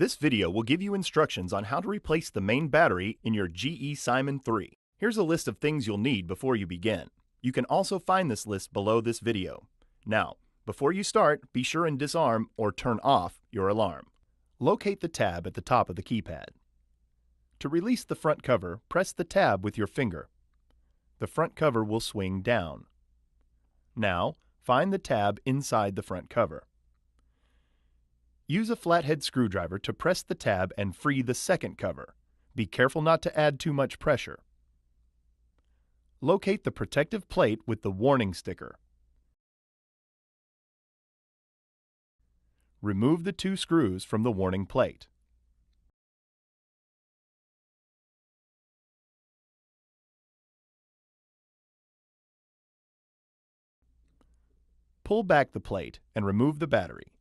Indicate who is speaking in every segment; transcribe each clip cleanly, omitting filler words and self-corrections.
Speaker 1: This video will give you instructions on how to replace the main battery in your GE Simon 3. Here's a list of things you'll need before you begin. You can also find this list below this video. Now, before you start, be sure and disarm or turn off your alarm. Locate the tab at the top of the keypad. To release the front cover, press the tab with your finger. The front cover will swing down. Now, find the tab inside the front cover. Use a flathead screwdriver to press the tab and free the second cover. Be careful not to add too much pressure. Locate the protective plate with the warning sticker. Remove the two screws from the warning plate. Pull back the plate and remove the battery.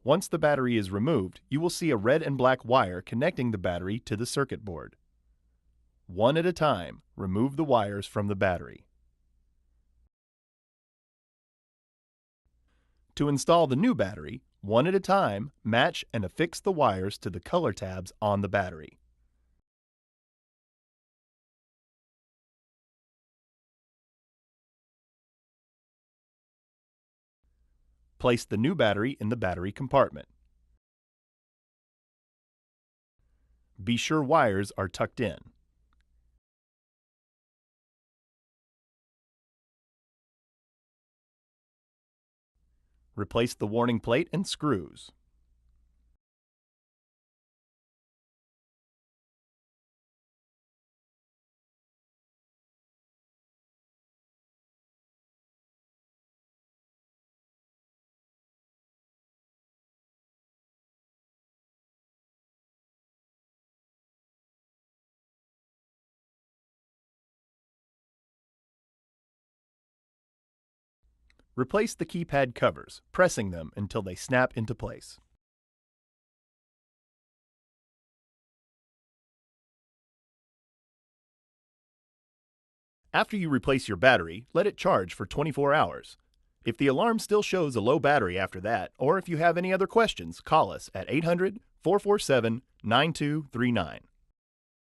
Speaker 1: Once the battery is removed, you will see a red and black wire connecting the battery to the circuit board. One at a time, remove the wires from the battery. To install the new battery, one at a time, match and affix the wires to the color tabs on the battery. Place the new battery in the battery compartment. Be sure wires are tucked in. Replace the warning plate and screws. Replace the keypad covers, pressing them until they snap into place. After you replace your battery, let it charge for 24 hours. If the alarm still shows a low battery after that, or if you have any other questions, call us at 800-447-9239.